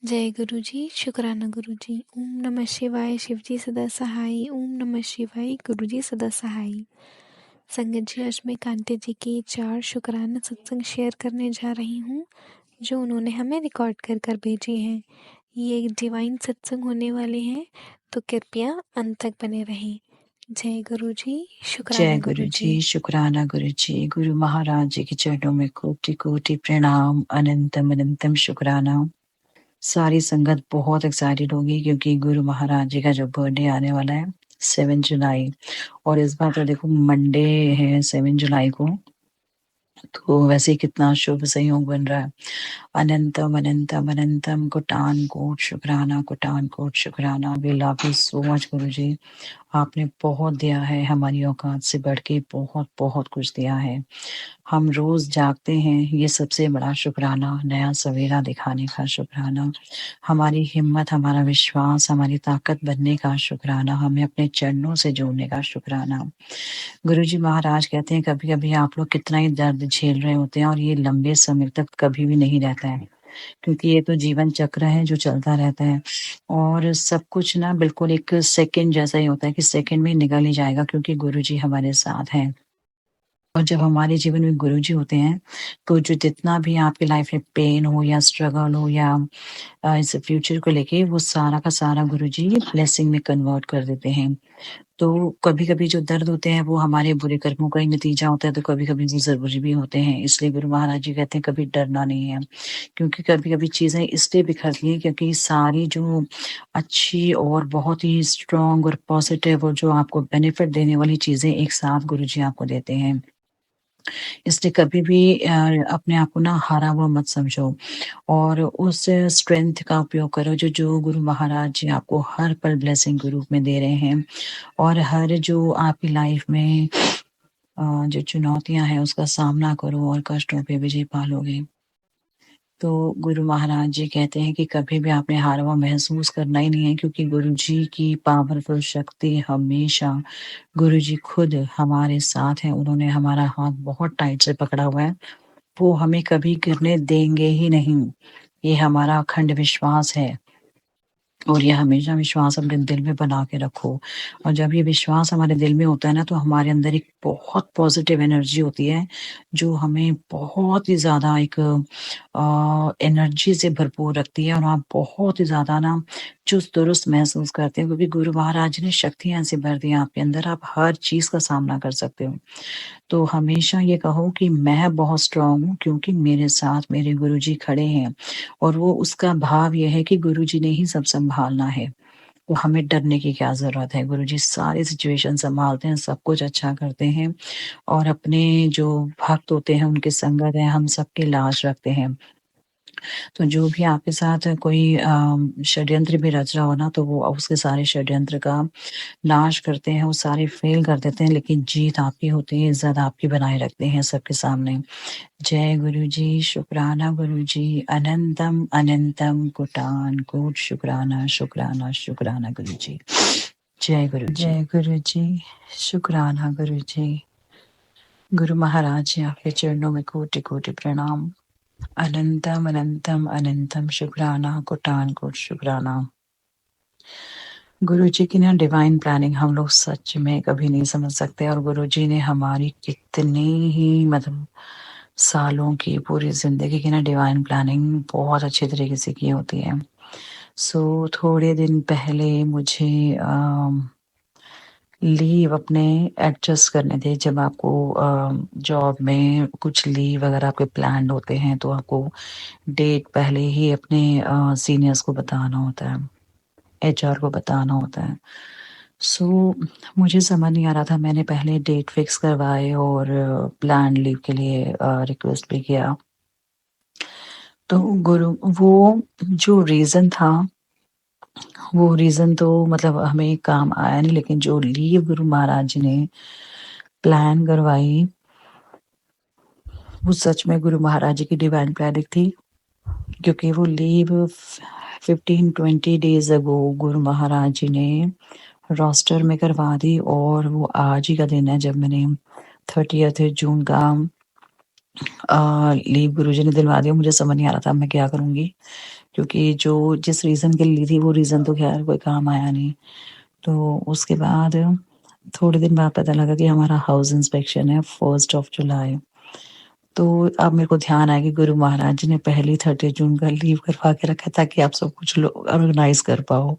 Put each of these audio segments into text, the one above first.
जय गुरु जी, शुक्राना गुरु जी। ओम नमः शिवाय, शिव जी सदा सहाय। ओम नमः शिवाय, गुरु जी सदा सहाय। संगत जी, आज मैं कांटे जी की 4 शुक्राना सत्संग शेयर करने जा रही हूँ, जो उन्होंने हमें रिकॉर्ड कर कर भेजे हैं। ये एक डिवाइन सत्संग होने वाले हैं, तो कृपया अंत तक बने रहें। जय गुरु जी, शुक्राना जय गुरु गुरु जी। जी, शुक्राना गुरु जी। गुरु महाराज जी के चरणों में कोटि कोटि प्रणाम, अनंतम अनंतम शुक्राना। सारी संगत बहुत एक्साइटेड होगी क्योंकि गुरु महाराज जी का जो बर्थडे आने वाला है 7 जुलाई, और इस बार तो देखो मंडे है 7 जुलाई को, तो वैसे ही कितना शुभ संयोग बन रहा है। अनंतम अनंतम अनंतम कोटान कोट शुक्राना, कोटान कोट शुक्राना। We love you so much Guru ji. आपने बहुत दिया है, हमारी औकात से बढ़ के बहुत बहुत कुछ दिया है। हम रोज जागते हैं, ये सबसे बड़ा शुक्राना, नया सवेरा दिखाने का शुक्राना, हमारी हिम्मत, हमारा विश्वास, हमारी ताकत बनने का शुक्राना, हमें अपने चरणों से जोड़ने का शुक्राना। गुरुजी महाराज कहते हैं कभी कभी आप लोग कितना ही दर्द झेल रहे होते हैं और ये लंबे समय तक कभी भी नहीं रहता है, क्योंकि ये तो जीवन चक्र है जो चलता रहता है, और सब कुछ ना बिल्कुल एक सेकंड जैसा ही होता है कि सेकंड में ही निकल ही जाएगा, क्योंकि गुरुजी हमारे साथ हैं। और जब हमारे जीवन में गुरुजी होते हैं, तो जो जितना भी आपकी लाइफ में पेन हो या स्ट्रगल हो या इस फ्यूचर को लेके, वो सारा का सारा गुरुजी ब्लेसिंग में कन्वर्ट कर देते हैं। तो कभी-कभी जो दर्द होते हैं वो हमारे बुरे कर्मों का ही नतीजा होता है, तो कभी-कभी वो ज़रूरी भी होते हैं। इसलिए गुरु महाराज जी कहते हैं कभी डरना नहीं है, क्योंकि कभी-कभी चीज़ें इसलिए बिखरती हैं क्योंकि सारी जो अच्छी और बहुत ही स्ट्रॉन्ग और पॉजिटिव और जो आपको बेनिफिट देने वाली चीज़ें एक साथ गुरुजी आपको देते हैं। इसलिए कभी भी अपने आप को ना हारा हुआ मत समझो, और उस स्ट्रेंथ का उपयोग करो जो जो गुरु महाराज जी आपको हर पल ब्लेसिंग के रूप में दे रहे हैं। और हर जो आपकी लाइफ में जो चुनौतियाँ हैं उसका सामना करो और कष्टों पे विजय पालोगे। तो गुरु महाराज जी कहते हैं कि कभी भी आपने हारा हुआ महसूस करना ही नहीं है, क्योंकि गुरु जी की पावरफुल शक्ति हमेशा, गुरु जी खुद हमारे साथ हैं। उन्होंने हमारा हाथ बहुत टाइट से पकड़ा हुआ है, वो हमें कभी गिरने देंगे ही नहीं। ये हमारा अखंड विश्वास है, और ये हमेशा विश्वास अपने दिल में बना के रखो। और जब ये विश्वास हमारे दिल में होता है ना, तो हमारे अंदर एक बहुत पॉजिटिव एनर्जी होती है, जो हमें बहुत ही ज़्यादा एक एनर्जी से भरपूर रखती है, और आप बहुत ही ज़्यादा ना चुस्त-दुरुस्त महसूस करते हैं, क्योंकि गुरु महाराज ने शक्तियाँ ऐसी भर दी हैं आपके अंदर, आप हर चीज़ का सामना कर सकते हो। तो हमेशा ये कहो कि मैं बहुत स्ट्रॉन्ग हूँ, क्योंकि मेरे साथ मेरे गुरुजी खड़े हैं, और वो उसका भाव ये है कि गुरुजी ने ही सब सँभालना है। तो हमें डरने की क्या ज़रूरत है, गुरुजी सारी सिचुएशन सँभालते हैं, सब कुछ अच्छा करते हैं, और अपने जो भक्त होते हैं उनकी संगत है, हम सबकी लाज रखते हैं। तो जो भी आपके साथ कोई षड्यंत्र भी रच रहा हो ना, तो वो उसके सारे षड्यंत्र का नाश करते हैं, वो सारे फेल कर देते हैं, लेकिन जीत आपकी होती है, इज़्ज़त आपकी बनाए रखते हैं सबके सामने। जय गुरु जी, शुक्राना गुरु जी, अनंतम अनंतम कोटान कोट शुक्राना, शुक्राना, शुक्राना गुरु जी। जय गुरु जी। जय गुरु जी, शुक्राना गुरु जी। गुरु महाराज जी आपके चरणों में कोटि-कोटि प्रणाम। अनंतम अनंतम अनंतम शुक्राना, कोटान कोट शुक्राना। गुरुजी की ना डिवाइन प्लानिंग हम लोग सच में कभी नहीं समझ सकते, और गुरुजी ने हमारी कितनी ही मतलब सालों की पूरी ज़िंदगी की ना डिवाइन प्लानिंग बहुत अच्छे तरीके से की होती है। सो थोड़े दिन पहले मुझे लीव अपने एडजस्ट करने थे। जब आपको जॉब में कुछ लीव अगर आपके प्लान्ड होते हैं, तो आपको डेट पहले ही अपने सीनियर्स को बताना होता है, एचआर को बताना होता है। सो मुझे समझ नहीं आ रहा था, मैंने पहले डेट फिक्स करवाए और प्लान लीव के लिए रिक्वेस्ट भी किया। तो गुरु वो जो रीज़न था, वो रीज़न तो मतलब हमें काम आया नहीं, लेकिन जो लीव गुरु महाराज जी ने प्लान करवाई, वो सच में गुरु महाराज जी की डिवाइन प्लानिंग थी, क्योंकि वो लीव 15-20 डेज़ अगो गुरु महाराज जी ने रोस्टर में करवा दी, और वो आज ही का दिन है जब मैंने 30th जून का लीव गुरुजी ने दिलवा दिया। मुझे समझ नहीं आ रहा था मैं क्या करूँगी, क्योंकि जो जिस रीज़न के लिए ली थी वो रीज़न तो ख़ैर कोई काम आया नहीं। तो उसके बाद थोड़े दिन बाद पता लगा कि हमारा हाउस इंस्पेक्शन है 1st ऑफ जुलाई। तो अब मेरे को ध्यान आया कि गुरु महाराज जी ने पहले 30 जून का लीव करवा के रखा है ताकि आप सब कुछ ऑर्गेनाइज़ कर पाओ।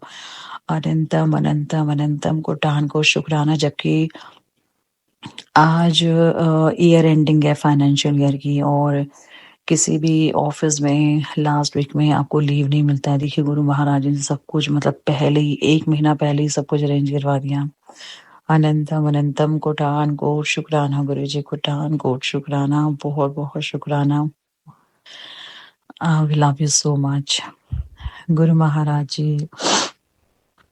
अनंतम, अनंतम, अनंतम कोटि कोटि शुक्राना, जबकि आज ईयर एंडिंग है फाइनेंशियल ईयर की और किसी भी ऑफ़िस में लास्ट वीक में आपको लीव नहीं मिलता है। देखिए गुरु महाराज जी ने सब कुछ मतलब पहले ही 1 महीना पहले ही सब कुछ अरेंज करवा दिया। अनंतम, अनंतम कोटि शुक्राना गुरुजी, कोटि शुक्राना, बहुत-बहुत शुक्राना। We love you so much. Guru Maharaj जी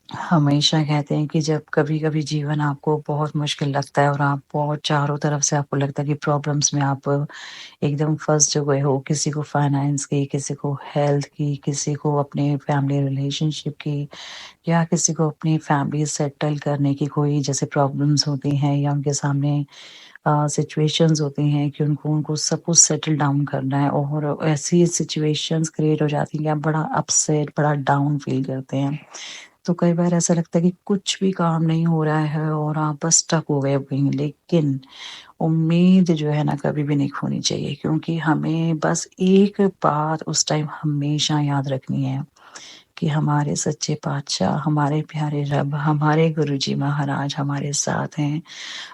हमेशा कहते हैं कि जब कभी-कभी जीवन आपको बहुत मुश्किल लगता है और आप बहुत चारों तरफ से आपको लगता है कि प्रॉब्लम्स में आप एकदम फँस जो गए हो, किसी को फाइनेंस की, किसी को हेल्थ की, किसी को अपने फैमिली रिलेशनशिप की, या किसी को अपनी फैमिली सेटल करने की कोई जैसे प्रॉब्लम्स होती हैं या उनके सामने सिचुएशंस होती हैं कि उनको उनको सब कुछ सेटल डाउन करना है और ऐसी सिचुएशंस क्रिएट हो जाती हैं कि आप बड़ा अपसेट, बड़ा डाउन फ़ील करते हैं। तो कई बार ऐसा लगता है कि कुछ भी काम नहीं हो रहा है और आप बस स्टक हो गए कहीं, लेकिन उम्मीद जो है ना कभी भी नहीं खोनी चाहिए, क्योंकि हमें बस एक बात उस टाइम हमेशा याद रखनी है कि हमारे सच्चे पातशाह, हमारे प्यारे रब, हमारे गुरुजी महाराज हमारे साथ हैं।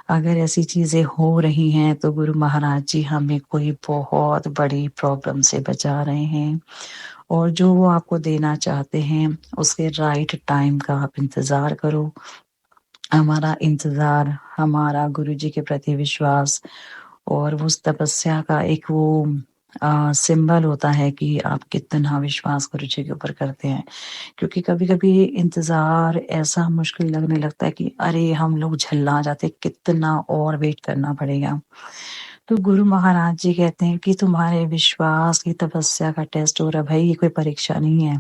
अगर ऐसी चीज़ें हो रही हैं तो गुरु महाराज जी हमें कोई बहुत बड़ी प्रॉब्लम से बचा रहे हैं और जो वो आपको देना चाहते हैं उसके राइट टाइम का आप इंतज़ार करो। हमारा इंतज़ार, हमारा गुरुजी के प्रति विश्वास और उस तपस्या का एक वो सिंबल होता है कि आप कितना विश्वास गुरुजी के ऊपर करते हैं। क्योंकि कभी-कभी इंतज़ार ऐसा मुश्किल लगने लगता है कि अरे! हम लोग झल्ला जाते हैं, कितना और वेट करना पड़ेगा। तो गुरु महाराज जी कहते हैं कि तुम्हारे विश्वास की तपस्या का टेस्ट हो रहा है भाई, ये कोई परीक्षा नहीं है।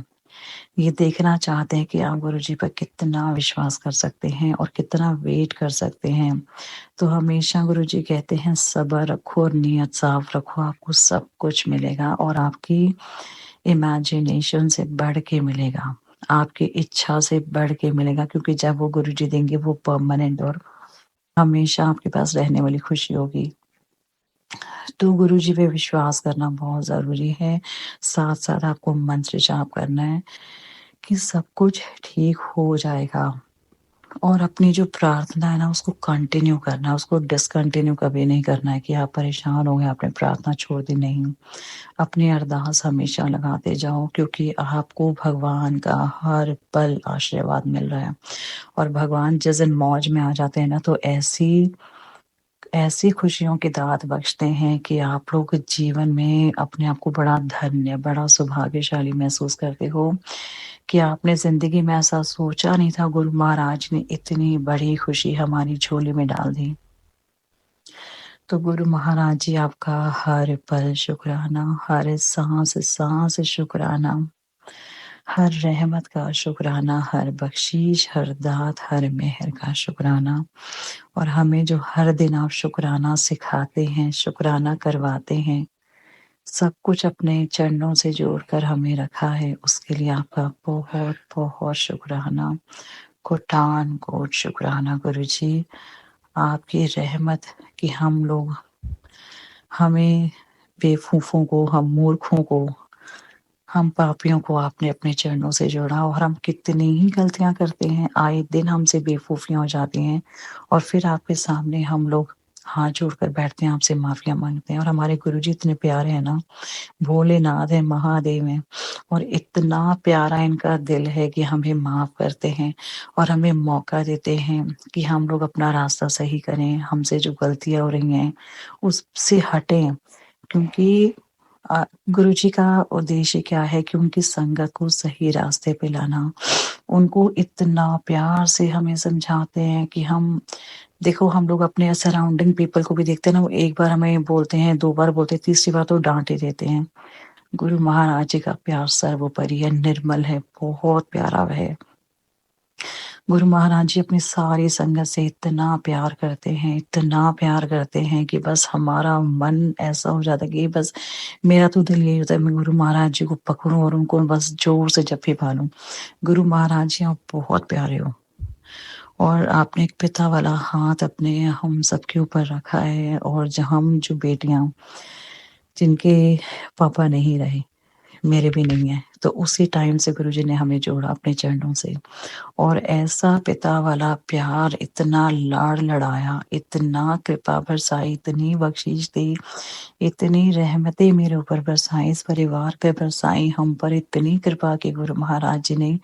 ये देखना चाहते हैं कि आप गुरुजी पर कितना विश्वास कर सकते हैं और कितना वेट कर सकते हैं। तो हमेशा गुरुजी कहते हैं सब्र रखो और नियत साफ रखो, आपको सब कुछ मिलेगा और आपकी इमेजिनेशन से बढ़ के मिलेगा, आपकी इच्छा से बढ़ के मिलेगा, क्योंकि जब वो गुरुजी देंगे वो परमानेंट और हमेशा आपके पास रहने वाली खुशी होगी। तो गुरुजी पे विश्वास करना बहुत ज़रूरी है। साथ-साथ आपको मंत्र जाप करना है कि सब कुछ ठीक हो जाएगा। और अपनी जो प्रार्थना है ना उसको कंटिन्यू करना है, उसको डिसकंटिन्यू कभी नहीं करना है कि आप परेशान हो गए, आपने प्रार्थना छोड़ दी, नहीं। अपनी अरदास हमेशा लगाते जाओ, क्योंकि आपको भगवान का हर पल आशीर्वाद मिल रहा है और भगवान जिस दिन मौज में आ जाते हैं ना तो ऐसी ऐसी खुशियों की दात बख्शते हैं कि आप लोग जीवन में अपने आप को बड़ा धन्य, बड़ा सौभाग्यशाली महसूस करते हो कि आपने ज़िंदगी में ऐसा सोचा नहीं था, गुरु महाराज ने इतनी बड़ी खुशी हमारी झोली में डाल दी। तो गुरु महाराज जी आपका हर पल शुक्राना, हर साँस-साँस शुक्राना, हर रहमत का शुक्राना, हर बख्शीश, हर दात, हर मेहर का शुक्राना। और हमें जो हर दिन आप शुक्राना सिखाते हैं, शुक्राना करवाते हैं, सब कुछ अपने चरणों से जोड़कर हमें रखा है, उसके लिए आपका बहुत-बहुत शुक्राना। कोटि शुक्राना गुरुजी, आपकी रहमत कि हम लोग हमें बेवकूफ़ों को, हम मूर्खों को, हम पापियों को आपने अपने चरणों से जोड़ा और हम कितनी ही गलतियाँ करते हैं, आए दिन हमसे बेवकूफ़ियाँ हो जाती हैं और फिर आपके सामने हम लोग हाथ जोड़कर बैठते हैं, आपसे माफ़ियाँ माँगते हैं और हमारे गुरुजी इतने प्यारे हैं ना, भोलेनाथ हैं, महादेव हैं और इतना प्यारा इनका दिल है कि हमें माफ़ करते हैं और हमें मौका देते हैं कि हम लोग अपना रास्ता सही करें, हमसे जो गलतियाँ हो रही हैं, उससे हटें। क्योंकि गुरुजी का उद्देश्य क्या है कि उनकी संगत को सही रास्ते पे लाना। उनको इतना प्यार से हमें समझाते हैं कि हम देखो हम लोग अपने सराउंडिंग पीपल को भी देखते हैं ना, वो एक बार हमें बोलते हैं, 2 बार बोलते हैं, तीसरी बार तो डाँट ही देते हैं। गुरु महाराज जी का प्यार सर्वोपरि है, निर्मल है, बहुत प्यारा है। गुरु महाराज जी अपनी सारी संगत से इतना प्यार करते हैं, इतना प्यार करते हैं कि बस हमारा मन ऐसा हो जाता है कि बस मेरा तो दिल यही होता है मैं गुरु महाराज जी को पकड़ूं और उनको बस जोर से जप्फी पा लूं। गुरु महाराज जी आप बहुत प्यारे हो और आपने एक पिता वाला हाथ अपने हम सबके ऊपर रखा है और हम जो बेटियां जिनके पापा नहीं रहे, मेरे भी नहीं है, तो उसी टाइम से गुरुजी ने हमें जोड़ा अपने चरणों से और ऐसा पिता वाला प्यार, इतना लाड़ लड़ाया, इतना कृपा बरसाई, इतनी बख्शीश दी, इतनी रहमतें मेरे ऊपर बरसाई, इस परिवार पे बरसाई, हम पर इतनी कृपा की गुरु महाराज जी ने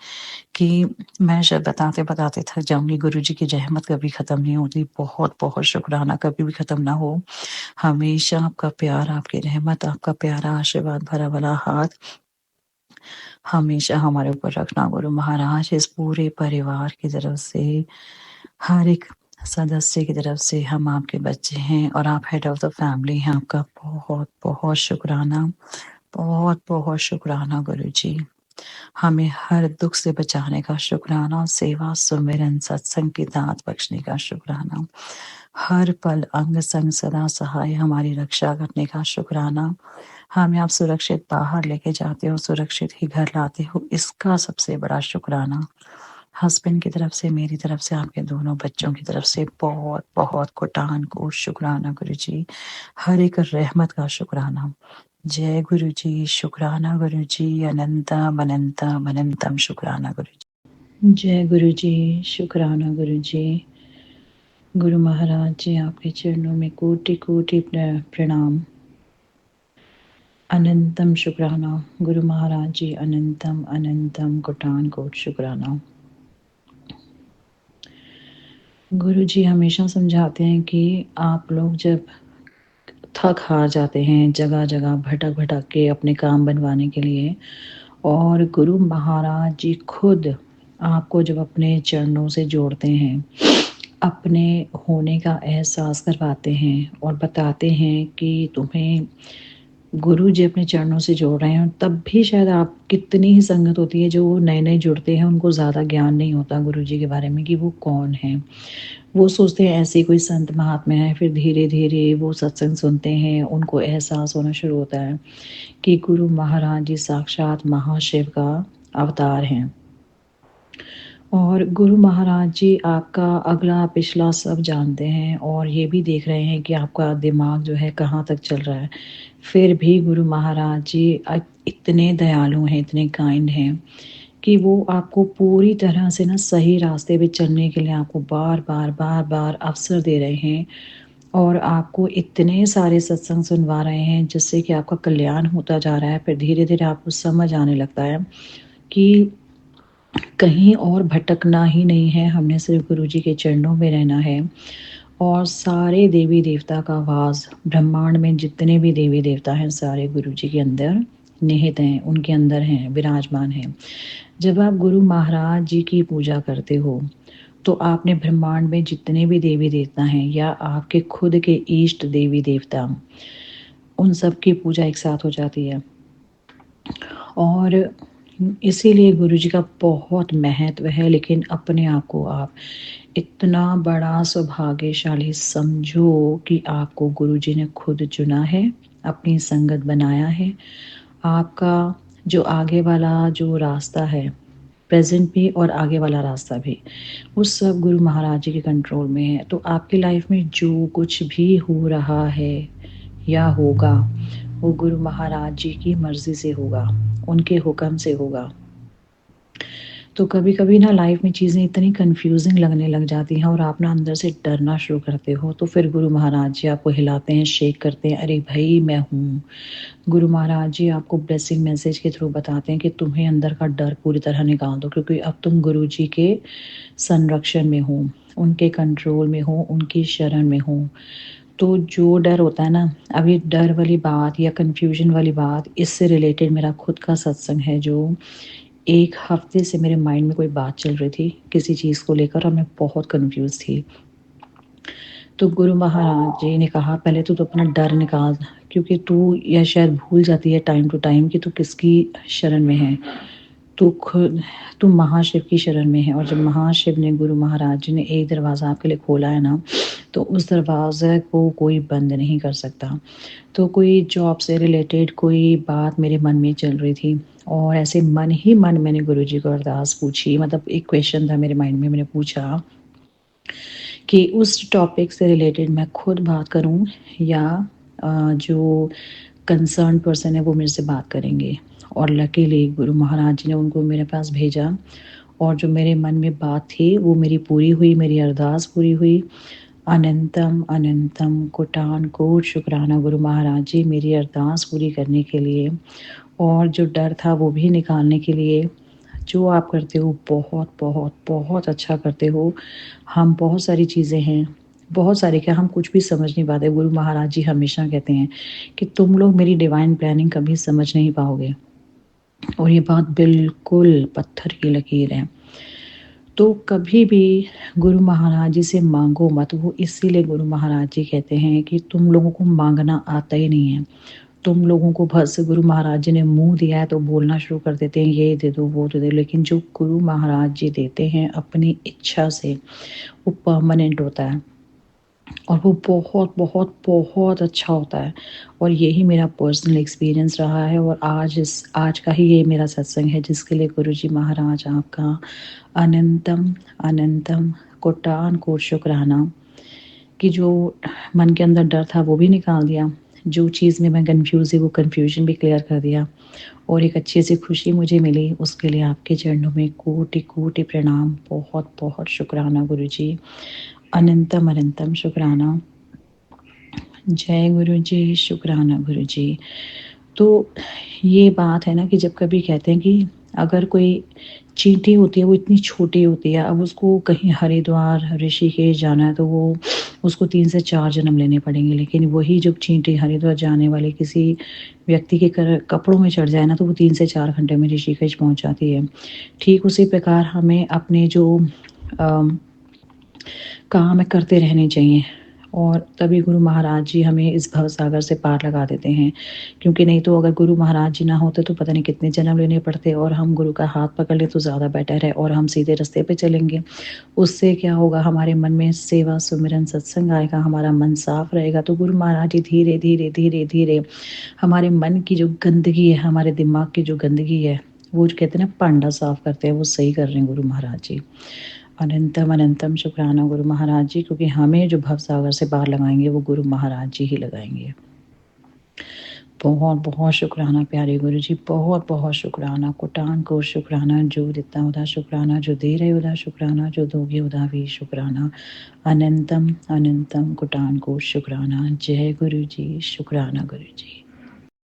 कि मैं शायद बताते-बताते थक जाऊँगी। गुरुजी की रहमत कभी ख़त्म नहीं होती। बहुत-बहुत शुक्राना, कभी भी ख़त्म ना हो। हमेशा आपका प्यार, आपकी रहमत, आपका प्यारा आशीर्वाद भरा वाला हाथ हमेशा हमारे ऊपर रखना गुरु महाराज। इस पूरे परिवार की तरफ से, हर एक सदस्य की तरफ से हम आपके बच्चे हैं और आप हेड ऑफ़ द फैमिली हैं। आपका बहुत-बहुत शुक्राना, बहुत-बहुत शुक्राना गुरुजी। हमें हर दुःख से बचाने का शुक्राना, सेवा, सुमिरन, सत्संग की दात बख्शने का शुक्राना। हर पल अंग संग सदा सहाय हमारी रक्षा करने का शुक्राना। हमें आप सुरक्षित बाहर लेके जाते हो, सुरक्षित ही घर लाते हो, इसका सबसे बड़ा शुक्राना। हस्बैंड की तरफ से, मेरी तरफ से, आपके दोनों बच्चों की तरफ से बहुत-बहुत कोटान-कोट शुक्राना गुरुजी। हर एक रहमत का शुक्राना। जय गुरुजी, शुक्राना गुरुजी, अनंतम अनंतम अनंतम शुक्राना गुरुजी। जय गुरुजी, शुक्राना गुरुजी। गुरु महाराज जी आपके चरणों में कोटि-कोटि प्रणाम। अनंतम शुक्राना गुरु महाराज जी, अनंतम अनंतम कोटान-कोट शुक्राना। गुरु जी हमेशा समझाते हैं कि आप लोग जब थक हार जाते हैं जगह-जगह भटक-भटक के अपने काम बनवाने के लिए और गुरु महाराज जी खुद आपको जब अपने चरणों से जोड़ते हैं, अपने होने का एहसास करवाते हैं और बताते हैं कि तुम्हें गुरु जी अपने चरणों से जोड़ रहे हैं, तब भी शायद आप कितनी ही संगत होती है जो नए-नए जुड़ते हैं, उनको ज़्यादा ज्ञान नहीं होता गुरु जी के बारे में कि वो कौन हैं। वो सोचते हैं ऐसे कोई संत महात्मा है, फिर धीरे-धीरे वो सत्संग सुनते हैं, उनको एहसास होना शुरू होता है कि गुरु महाराज जी साक्षात महाशिव का अवतार हैं। और गुरु महाराज जी आपका अगला पिछला सब जानते हैं और ये भी देख रहे हैं कि आपका दिमाग जो है कहाँ तक चल रहा है। फिर भी गुरु महाराज जी इतने दयालु हैं, इतने काइंड हैं कि वो आपको पूरी तरह से ना सही रास्ते पे चलने के लिए आपको बार-बार, बार-बार अवसर दे रहे हैं और आपको इतने सारे सत्संग सुनवा रहे हैं जिससे कि आपका कल्याण होता जा रहा है। फिर धीरे-धीरे आपको समझ आने लगता है कि कहीं और भटकना ही नहीं है, हमने सिर्फ गुरु जी के चरणों में रहना है और सारे देवी-देवता का वास ब्रह्मांड में जितने भी देवी-देवता हैं सारे गुरु जी के अंदर निहित हैं, उनके अंदर हैं, विराजमान हैं। जब आप गुरु महाराज जी की पूजा करते हो, तो आपने ब्रह्मांड में जितने भी देवी-देवता हैं या आपके खुद के इष्ट देवी-देवता, उन सब की पूजा एक साथ हो जाती है। और इसीलिए गुरु जी का बहुत महत्व है, लेकिन अपने आप को आप इतना बड़ा सौभाग्यशाली समझो कि आपको गुरु जी ने खुद चुना है, अपनी संगत बनाया है। आपका जो आगे वाला जो रास्ता है, प्रेज़ेंट भी और आगे वाला रास्ता भी, वो सब गुरु महाराज जी के कंट्रोल में है। तो आपकी लाइफ में जो कुछ भी हो रहा है या होगा, वो गुरु महाराज जी की मर्ज़ी से होगा, उनके हुक्म से होगा। तो कभी-कभी ना लाइफ में चीज़ें इतनी कन्फ्यूज़िंग लगने लग जाती हैं और आप ना अंदर से डरना शुरू करते हो, तो फिर गुरु महाराज जी आपको हिलाते हैं, शेक करते हैं, "अरे भई, मैं हूँ।" गुरु महाराज जी आपको ब्लेसिंग मैसेज के थ्रू बताते हैं कि तुम्हें अंदर का डर पूरी तरह निकाल दो क्योंकि अब तुम गुरु जी के संरक्षण में हो, उनके कंट्रोल में हो, उनकी शरण में हो। तो जो डर होता है ना, अब ये डर वाली बात या कन्फ्यूज़न वाली बात, इससे रिलेटेड मेरा खुद का सत्संग है जो 1 हफ़्ते से मेरे माइंड में कोई बात चल रही थी, किसी चीज़ को लेकर और मैं बहुत कन्फ्यूज़ थी। तो गुरु महाराज जी ने कहा, "पहले तो तू अपना डर निकाल क्योंकि तू या शायद भूल जाती है टाइम टू टाइम कि तू किसकी शरण में है। तू महाशिव की शरण में है। और जब महाशिव ने, गुरु महाराज जी ने एक दरवाज़ा आपके लिए खोला है ना, तो उस दरवाज़े को कोई बंद नहीं कर सकता। तो कोई जॉब से रिलेटेड कोई बात मेरे मन में चल रही थी, और ऐसे मन ही मन मैंने गुरुजी को अरदास पूछी, मतलब एक क्वेश्चन था मेरे माइंड में, मैंने पूछा कि उस टॉपिक से रिलेटेड मैं खुद बात करूं या जो कंसर्न पर्सन है वो मेरे से बात करेंगे। और लकीली गुरु महाराज जी ने उनको मेरे पास भेजा, और जो मेरे मन में बात थी वो मेरी पूरी हुई, मेरी अरदास पूरी हुई। अनंतम अनंतम कोटान कोट शुक्राना गुरु महाराज जी, मेरी अरदास पूरी करने के लिए, और जो डर था वो भी निकालने के लिए। जो आप करते हो बहुत बहुत बहुत अच्छा करते हो। हम बहुत सारी चीज़ें हैं, बहुत सारे क्या, हम कुछ भी समझ नहीं पाते। गुरु महाराज जी हमेशा कहते हैं कि तुम लोग मेरी डिवाइन प्लानिंग कभी समझ नहीं पाओगे, और ये बात बिल्कुल पत्थर की लकीर है। तो कभी भी गुरु महाराज जी से मांगो मत। वो इसीलिए गुरु महाराज जी कहते हैं कि तुम लोगों को मांगना आता ही नहीं है। तुम लोगों को बस गुरु महाराज जी ने मुंह दिया है तो बोलना शुरू कर देते हैं, ये दे दो वो दे दो। लेकिन जो गुरु महाराज जी देते हैं अपनी इच्छा से, वो परमानेंट होता है, और वो बहुत बहुत बहुत अच्छा होता है। और यही मेरा पर्सनल एक्सपीरियंस रहा है। और आज का ही ये मेरा सत्संग है, जिसके लिए गुरुजी महाराज आपका अनंतम अनंतम कोटान कोट शुक्राना, कि जो मन के अंदर डर था वो भी निकाल दिया, जो चीज़ में मैं कंफ्यूज थी वो कंफ्यूजन भी क्लियर कर दिया, और एक अच्छी सी खुशी मुझे मिली। उसके लिए आपके चरणों में कोटि कोटि प्रणाम, बहुत बहुत शुक्राना गुरुजी, अनंतम अनंतम शुक्राना। जय गुरु जी, शुक्राना गुरु जी। तो ये बात है ना कि जब कभी कहते हैं कि अगर कोई चींटी होती है वो इतनी छोटी होती है, अब उसको कहीं हरिद्वार ऋषिकेश जाना है तो वो उसको 3 से 4 जन्म लेने पड़ेंगे। लेकिन वही जब चींटी हरिद्वार जाने वाले किसी व्यक्ति के कपड़ों में चढ़ जाए ना, तो वो 3 से 4 घंटे में ऋषिकेश पहुंच जाती है। ठीक उसी प्रकार हमें अपने जो काम है करते रहने चाहिए, और तभी गुरु महाराज जी हमें इस भवसागर से पार लगा देते हैं। क्योंकि नहीं तो अगर गुरु महाराज जी ना होते तो पता नहीं कितने जन्म लेने पड़ते, और हम गुरु का हाथ पकड़ ले तो ज़्यादा बेटर है, और हम सीधे रास्ते पे चलेंगे। उससे क्या होगा, हमारे मन में सेवा सुमिरन सत्संग आएगा, हमारा मन साफ रहेगा। तो गुरु महाराज जी धीरे धीरे धीरे धीरे हमारे मन की जो गंदगी है, हमारे दिमाग की जो गंदगी है, वो जो कहते हैं ना पांडा साफ करते हैं, वो सही कर रहे हैं गुरु महाराज जी। अनंतम अनंतम शुक्राना गुरु महाराज जी, क्योंकि हमें जो भवसागर से पार लगाएंगे वो गुरु महाराज जी ही लगाएंगे। बहुत बहुत शुक्राना प्यारे गुरु जी, बहुत बहुत शुक्राना। कोटान को शुक्राना, जो देता उदा शुक्राना, जो दे रहे उदा शुक्राना, जो दोगे उदा भी शुक्राना। अनंतम अनंतम कोटान को शुक्राना। जय गुरु जी, शुक्राना गुरु जी।